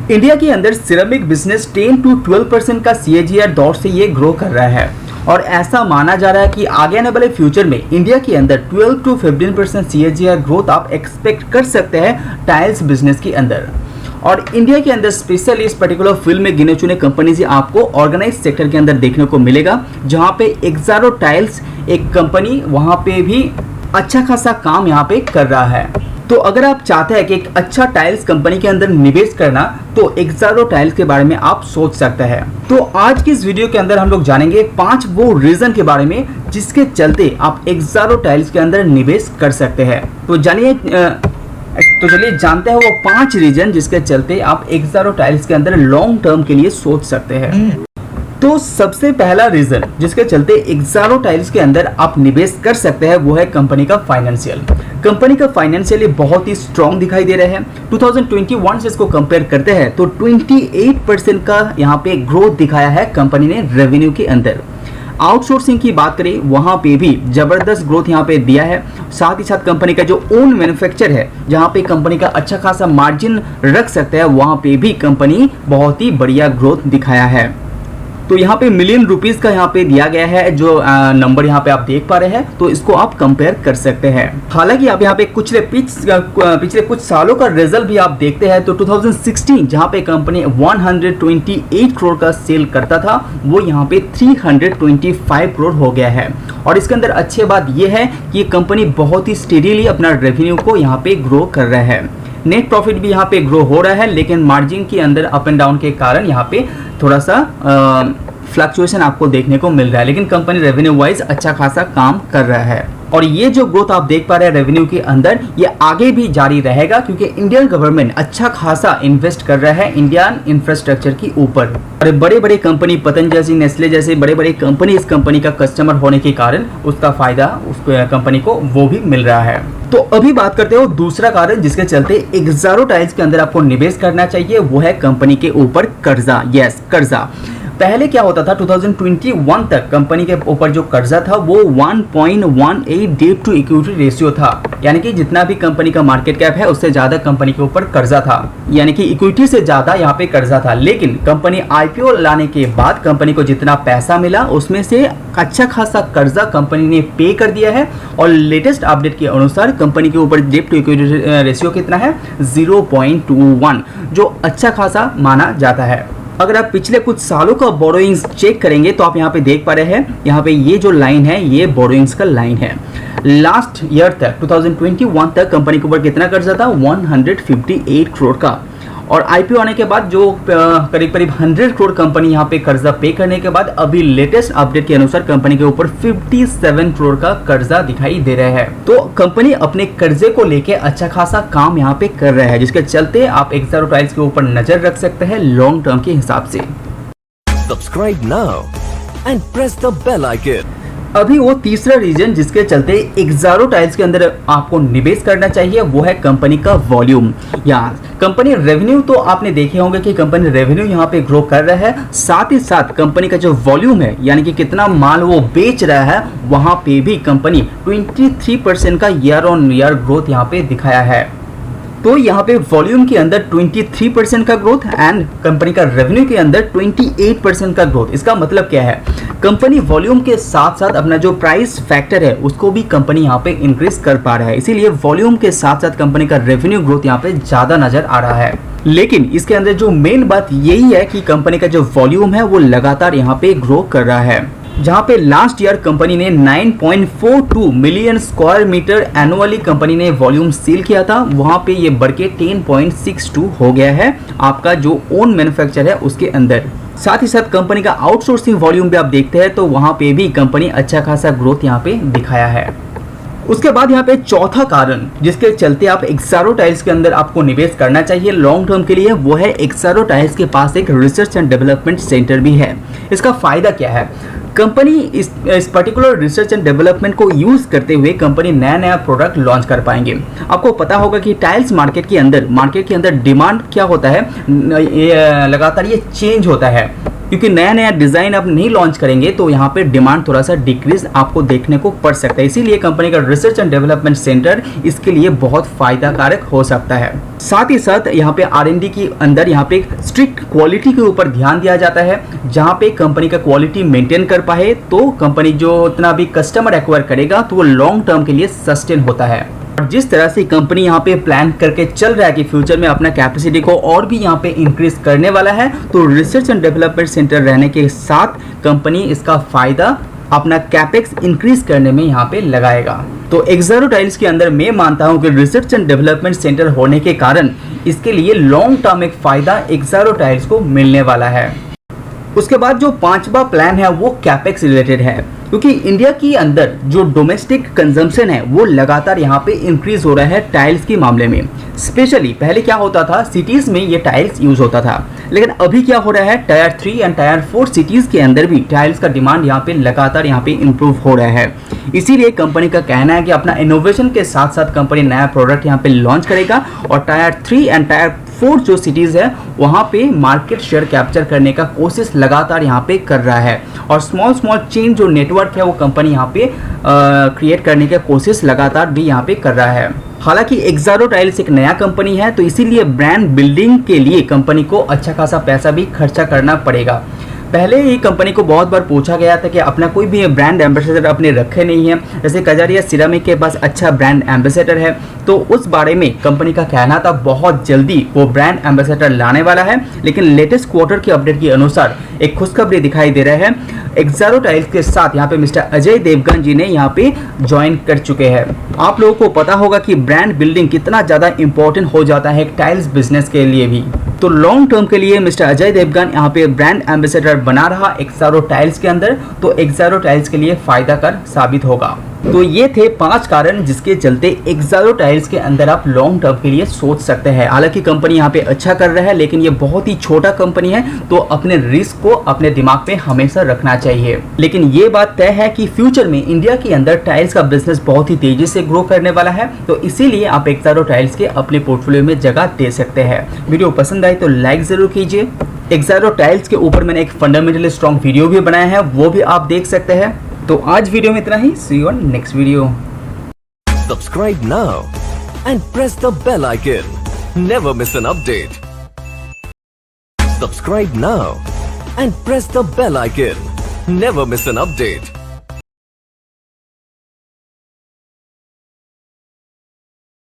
India के अंदर ceramic business 10 to 12% का CAGR दौर से ये ग्रो कर रहा है और ऐसा माना जा रहा है कि आगे आने वाले फ्यूचर में इंडिया के अंदर 12 to 15% CAGR ग्रोथ आप एक्सपेक्ट कर सकते हैं टाइल्स बिजनेस के अंदर। और इंडिया के अंदर स्पेशली इस पर्टिकुलर फील्ड में गिने चुने कंपनीज आपको ऑर्गेनाइज सेक्टर के अंदर देखने को मिलेगा, जहां पे एक्सारो टाइल्स एक कंपनी वहां पे भी अच्छा खासा काम यहाँ पे कर रहा है। तो अगर आप चाहते हैं कि एक अच्छा टाइल्स कंपनी के अंदर निवेश करना, तो एक्सारो टाइल्स के बारे में आप सोच सकते हैं। तो आज की इस वीडियो के अंदर हम लोग जानेंगे 5 वो रीजन के बारे में जिसके चलते आप एक्सारो टाइल्स के अंदर निवेश कर सकते हैं। तो चलिए जानते हैं वो 5 रीजन जिसके चलते आप एक्सारो टाइल्स के अंदर लॉन्ग टर्म के लिए सोच सकते हैं। तो सबसे पहला रीजन जिसके चलते एक्सारो टाइल्स के अंदर आप निवेश कर सकते हैं वो है कंपनी का फाइनेंशियल। कंपनी का फाइनेंशियल बहुत ही स्ट्रॉन्ग दिखाई दे रहे हैं। 2021 से इसको कंपेयर करते हैं तो 28% का यहाँ पे ग्रोथ दिखाया है कंपनी ने रेवेन्यू के अंदर। आउटसोर्सिंग की बात करें वहां पे भी जबरदस्त ग्रोथ यहाँ पे दिया है। साथ ही साथ कंपनी का जो ओन मैन्युफैक्चर है, जहां पे कंपनी का अच्छा खासा मार्जिन रख सकते हैं, वहां पे भी कंपनी बहुत ही बढ़िया ग्रोथ दिखाया है। तो यहाँ पे मिलियन रुपीस का यहाँ पे दिया गया है जो नंबर यहाँ पे आप देख पा रहे हैं, तो इसको आप कंपेयर कर सकते हैं। हालांकि आप यहाँ पे पिछले कुछ सालों का रिजल्ट भी आप देखते हैं तो 2016 जहाँ पे कंपनी 128 करोड़ का सेल करता था, वो यहाँ पे 325 करोड़ हो गया है। और इसके अंदर अच्छी बात यह है कि कंपनी बहुत ही स्टेडीली अपना रेवेन्यू को यहाँ पे ग्रो कर रहा है। नेट प्रॉफिट भी यहाँ पे ग्रो हो रहा है, लेकिन मार्जिन के अंदर अप एंड डाउन के कारण यहाँ पे थोड़ा सा फ्लक्चुएशन आपको देखने को मिल रहा है, लेकिन कंपनी रेवेन्यू वाइज अच्छा खासा काम कर रहा है। और ये जो ग्रोथ आप देख पा रहे हैं रेवेन्यू के अंदर, ये आगे भी जारी रहेगा क्योंकि इंडियन गवर्नमेंट अच्छा खासा इन्वेस्ट कर रहा है इंडियन इंफ्रास्ट्रक्चर के ऊपर। और बड़े बड़े कंपनी पतंजलि, नेस्ले जैसे बड़े बड़े कंपनी इस कंपनी का कस्टमर होने के कारण उसका फायदा उस कंपनी को वो भी मिल रहा है। तो अभी बात करते हो दूसरा कारण जिसके चलते एक्सारो टाइल्स के अंदर आपको निवेश करना चाहिए, वो है कंपनी के ऊपर कर्जा। यस, कर्जा। पहले क्या होता था, 2021 तक कंपनी के ऊपर जो कर्जा था वो 1.18 डेट टू इक्विटी रेशियो था, यानी कि जितना भी कंपनी का मार्केट कैप है उससे ज्यादा कंपनी के ऊपर कर्जा था, यानी कि इक्विटी से ज्यादा यहाँ पे कर्जा था। लेकिन कंपनी IPO लाने के बाद कंपनी को जितना पैसा मिला उसमें से अच्छा खासा कर्जा कंपनी ने पे कर दिया है। और लेटेस्ट अपडेट के अनुसार कंपनी के ऊपर डेट टू इक्विटी रेशियो कितना है, 0.21, जो अच्छा खासा माना जाता है। अगर आप पिछले कुछ सालों का बोरोइंग्स चेक करेंगे तो आप यहाँ पे देख पा रहे हैं, यहाँ पे ये जो लाइन है ये बोरोइंग्स का लाइन है। लास्ट ईयर तक 2021 तक कंपनी के ऊपर कितना कर्जा था, 158 करोड़ का। और IPO आने के बाद जो करीब 100 करोड़ कंपनी यहाँ पे कर्जा पे करने के बाद अभी लेटेस्ट अपडेट के अनुसार कंपनी के ऊपर 57 करोड़ का कर्जा दिखाई दे रहा है। तो कंपनी अपने कर्जे को लेके अच्छा खासा काम यहाँ पे कर रहा है, जिसके चलते आप एक्सारो टाइल्स के ऊपर नजर रख सकते हैं लॉन्ग टर्म के हिसाब से। Subscribe now and press the bell icon. अभी वो तीसरा रीजन जिसके चलते एक्सारो टाइल्स के अंदर आपको निवेश करना चाहिए वो है कंपनी का वॉल्यूम। यहाँ कंपनी रेवेन्यू तो आपने देखे होंगे कि कंपनी रेवेन्यू यहाँ पे ग्रो कर रहा है, साथ ही साथ कंपनी का जो वॉल्यूम है यानी कि कितना माल वो बेच रहा है, वहां पे भी कंपनी 23% का ईयर ऑन ईयर ग्रोथ यहाँ पे दिखाया है। तो यहाँ पे वॉल्यूम के अंदर 23% का ग्रोथ एंड कंपनी का रेवेन्यू के अंदर 28% का ग्रोथ। इसका मतलब क्या है, कंपनी वॉल्यूम के साथ साथ अपना जो प्राइस फैक्टर है उसको भी कंपनी यहाँ पे इंक्रीज कर पा रहा है, इसीलिए वॉल्यूम के साथ साथ कंपनी का रेवेन्यू ग्रोथ यहाँ पे ज्यादा नजर आ रहा है। लेकिन इसके अंदर जो मेन बात यही है कि कंपनी का जो वॉल्यूम है वो लगातार यहाँ पे ग्रो कर रहा है, जहां पे लास्ट ईयर कंपनी ने 9.42 million square metre annually company ने वॉल्यूम सेल किया था, वहां पे ये बढ़ के 10.62 हो गया है आपका जो ओन मैन्युफैक्चर है उसके अंदर। साथ ही साथ कंपनी का आउटसोर्सिंग वॉल्यूम भी आप देखते हैं तो वहां पे भी कंपनी अच्छा खासा ग्रोथ यहाँ पे दिखाया है। उसके बाद यहाँ पे चौथा कारण जिसके चलते आप एक्सारो टाइल्स के अंदर आपको निवेश करना चाहिए लॉन्ग टर्म के लिए, वो है एक्सारो टाइल्स के पास एक रिसर्च एंड डेवलपमेंट सेंटर भी है। इसका फायदा क्या है, कंपनी इस पर्टिकुलर रिसर्च एंड डेवलपमेंट को यूज करते हुए कंपनी नया नया प्रोडक्ट लॉन्च कर पाएंगे। आपको पता होगा कि टाइल्स मार्केट के अंदर डिमांड क्या होता है, लगातार ये चेंज होता है। क्योंकि नया नया डिजाइन आप नहीं लॉन्च करेंगे तो यहाँ पे डिमांड थोड़ा सा डिक्रीज आपको देखने को पड़ सकता है। इसीलिए कंपनी का रिसर्च एंड डेवलपमेंट सेंटर इसके लिए बहुत फायदा कारक हो सकता है। साथ ही साथ यहाँ पे R&D के अंदर यहाँ पे स्ट्रिक्ट क्वालिटी के ऊपर ध्यान दिया जाता है, जहाँ पे कंपनी का क्वालिटी मेंटेन कर पाए तो कंपनी जो इतना भी कस्टमर एक्वायर करेगा तो वो लॉन्ग टर्म के लिए सस्टेन होता है। और जिस तरह से कंपनी यहाँ पे प्लान करके चल रहा है कि फ्यूचर में अपना कैपेसिटी को और भी यहाँ पे इंक्रीज करने वाला है, तो रिसर्च एंड डेवलपमेंट सेंटर रहने के साथ कंपनी इसका फायदा अपना कैपेक्स इंक्रीज करने में यहाँ पे लगाएगा। तो एक्सारो टाइल्स के अंदर मैं मानता हूँ कि रिसर्च एंड डेवलपमेंट सेंटर होने के कारण इसके लिए लॉन्ग टर्म एक फायदा एक्सारो टाइल्स को मिलने वाला है। उसके बाद जो पांचवा प्लान है वो कैपेक्स रिलेटेड है, क्योंकि इंडिया के अंदर जो डोमेस्टिक कंजम्पशन है वो लगातार यहाँ पे इंक्रीज हो रहा है टाइल्स के मामले में। स्पेशली पहले क्या होता था, सिटीज में ये टाइल्स यूज होता था, लेकिन अभी क्या हो रहा है, टायर 3 एंड टायर 4 सिटीज के अंदर भी टाइल्स का डिमांड यहाँ पे लगातार यहाँ पे इंप्रूव हो रहा है। इसीलिए कंपनी का कहना है कि अपना इनोवेशन के साथ साथ कंपनी नया प्रोडक्ट यहाँ पे लॉन्च करेगा और टायर 3 एंड टायर 4 जो सिटीज है वहाँ पे मार्केट शेयर कैप्चर करने का कोशिश लगातार यहाँ पे कर रहा है और स्मॉल चेन जो नेटवर्क है वो कंपनी यहाँ पे क्रिएट करने की कोशिश लगातार भी यहाँ पे कर रहा है। हालांकि एक्सारो टाइल्स एक नया कंपनी है तो इसीलिए ब्रांड बिल्डिंग के लिए कंपनी को अच्छा खासा पैसा भी खर्चा करना पड़ेगा। पहले ही कंपनी को बहुत बार पूछा गया था कि अपना कोई भी ब्रांड एम्बेसडर अपने रखे नहीं है, जैसे कजारिया सिरामिक के पास अच्छा ब्रांड एम्बेसडर है, तो उस बारे में कंपनी का कहना था बहुत जल्दी वो ब्रांड एम्बेसडर लाने वाला है। लेकिन लेटेस्ट क्वार्टर की अपडेट के अनुसार एक खुशखबरी दिखाई दे रहा है, एक्सारो टाइल्स के साथ यहाँ पे मिस्टर अजय देवगन जी ने यहाँ पे ज्वाइन कर चुके हैं। आप लोगों को पता होगा कि ब्रांड बिल्डिंग कितना ज़्यादा इंपॉर्टेंट हो जाता है टाइल्स बिजनेस के लिए भी। तो लॉन्ग टर्म के लिए मिस्टर अजय देवगन यहाँ पे ब्रांड एम्बेसडर बना रहा एक्सारो टाइल्स के अंदर, तो एक्सारो टाइल्स के लिए फायदा कर साबित होगा। तो ये थे 5 कारण जिसके चलते एक्सारो टाइल्स के अंदर आप लॉन्ग टर्म के लिए सोच सकते हैं। हालांकि कंपनी यहाँ पे अच्छा कर रहा है, लेकिन ये बहुत ही छोटा कंपनी है तो अपने रिस्क को अपने दिमाग पे हमेशा रखना चाहिए। लेकिन ये बात तय है कि फ्यूचर में इंडिया के अंदर टाइल्स का बिजनेस बहुत ही तेजी से ग्रो करने वाला है, तो इसीलिए आप एक्सारो टाइल्स के अपने पोर्टफोलियो में जगह दे सकते हैं। वीडियो पसंद आए तो लाइक जरूर कीजिए। एक्सारो टाइल्स के ऊपर मैंने एक फंडामेंटली स्ट्रॉन्ग वीडियो भी बनाया है, वो भी आप देख सकते हैं। तो आज वीडियो में इतना ही। See you on next video. Subscribe now and press the bell icon. Never miss an update. Subscribe now and press the bell icon. Never miss an update.